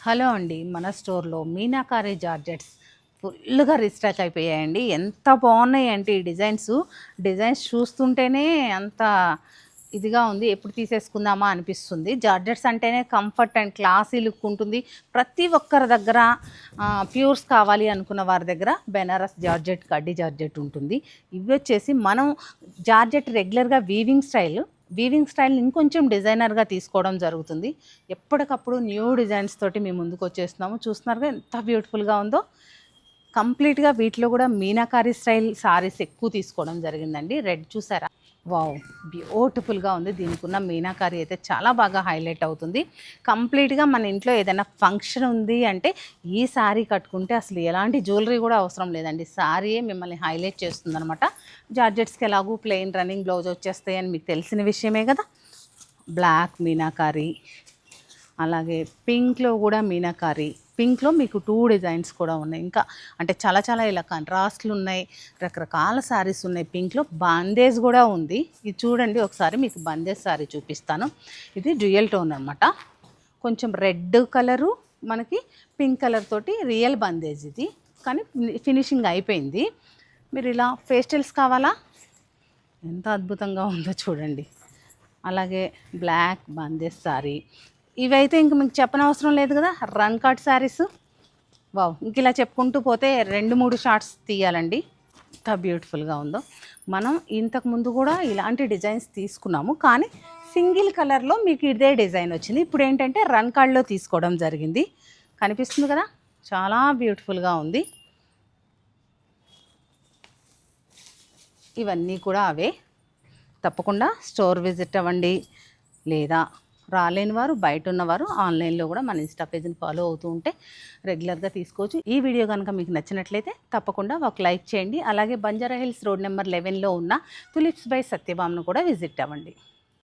Hello అండి, మన స్టోర్లో మీనాకారి జార్జెట్స్ ఫుల్గా రీస్టాక్ అయిపోయాయండి. ఎంత బాగున్నాయి అంటే ఈ డిజైన్స్ చూస్తుంటేనే అంత ఇదిగా ఉంది. ఎప్పుడు తీసేసుకుందామా అనిపిస్తుంది. జార్జెట్స్ అంటేనే కంఫర్ట్ అండ్ క్లాసీ లుక్ ఉంటుంది. ప్రతి ఒక్కరి దగ్గర ప్యూర్స్ కావాలి అనుకున్న వారి దగ్గర బెనారస్ జార్జెట్, కడ్డీ జార్జెట్ ఉంటుంది. ఇవి వచ్చేసి మనం జార్జెట్ రెగ్యులర్గా వీవింగ్ స్టైల్ ఇంకొంచెం డిజైనర్గా తీసుకోవడం జరుగుతుంది. ఎప్పటికప్పుడు న్యూ డిజైన్స్ తోటి మేము ముందుకు వచ్చేస్తున్నాము. చూస్తున్నారుగా ఎంత బ్యూటిఫుల్గా ఉందో. కంప్లీట్గా వీటిలో కూడా మీనాకారి స్టైల్ సారీస్ ఎక్కువ తీసుకోవడం జరిగిందండి. రెడ్ చూసారా, వావ్, బ్యూటిఫుల్గా ఉంది. దీనికి ఉన్న మీనాకారి అయితే చాలా బాగా హైలైట్ అవుతుంది. కంప్లీట్గా మన ఇంట్లో ఏదైనా ఫంక్షన్ ఉంది అంటే ఈ శారీ కట్టుకుంటే అసలు ఎలాంటి జ్యువెలరీ కూడా అవసరం లేదండి. శారీయే మిమ్మల్ని హైలైట్ చేస్తుంది అనమాట. జార్జెట్స్కి ఎలాగూ ప్లెయిన్ రన్నింగ్ బ్లౌజ్ వచ్చేస్తాయి అని మీకు తెలిసిన విషయమే కదా. బ్లాక్ మీనాకారి, అలాగే పింక్లో కూడా మీనాకారి. పింక్లో మీకు 2 డిజైన్స్ కూడా ఉన్నాయి. ఇంకా అంటే చాలా ఇలా కంట్రాస్ట్లు ఉన్నాయి. రకరకాల శారీస్ ఉన్నాయి. పింక్లో బందేజ్ కూడా ఉంది. ఇది చూడండి ఒకసారి, మీకు బందేజ్ శారీ చూపిస్తాను. ఇది డ్యూయల్ టోన్ అనమాట. కొంచెం రెడ్ కలరు, మనకి పింక్ కలర్ తోటి రియల్ బందేజ్ ఇది. కానీ ఫినిషింగ్ అయిపోయింది. మీరు ఇలా పేస్టల్స్ కావాలా, ఎంత అద్భుతంగా ఉందో చూడండి. అలాగే బ్లాక్ బందేజ్ శారీ. ఇవైతే ఇంక మీకు చెప్పనవసరం లేదు కదా, రన్ కట్ శారీస్. వావ్, ఇంక ఇలా చెప్పుకుంటూ పోతే 2-3 షార్ట్స్ తీయాలండి. ఎంత బ్యూటిఫుల్గా ఉందో. మనం ఇంతకు ముందు కూడా ఇలాంటి డిజైన్స్ తీసుకున్నాము, కానీ సింగిల్ కలర్లో మీకు ఇదే డిజైన్ వచ్చింది. ఇప్పుడు ఏంటంటే రన్ కార్డ్లో తీసుకోవడం జరిగింది. కనిపిస్తుంది కదా, చాలా బ్యూటిఫుల్గా ఉంది. ఇవన్నీ కూడా అవే. తప్పకుండా స్టోర్ విజిట్ అవ్వండి. లేదా రాలేని వారు, బయట ఉన్నవారు ఆన్లైన్లో కూడా మన ఇన్స్టా పేజ్ని ఫాలో అవుతూ ఉంటే రెగ్యులర్గా తీసుకోవచ్చు. ఈ వీడియో కనుక మీకు నచ్చినట్లయితే తప్పకుండా ఒక లైక్ చేయండి. అలాగే బంజారా హిల్స్ రోడ్ నెంబర్ 11లో ఉన్న తులిప్స్ బై సత్యభామను కూడా విజిట్ అవ్వండి.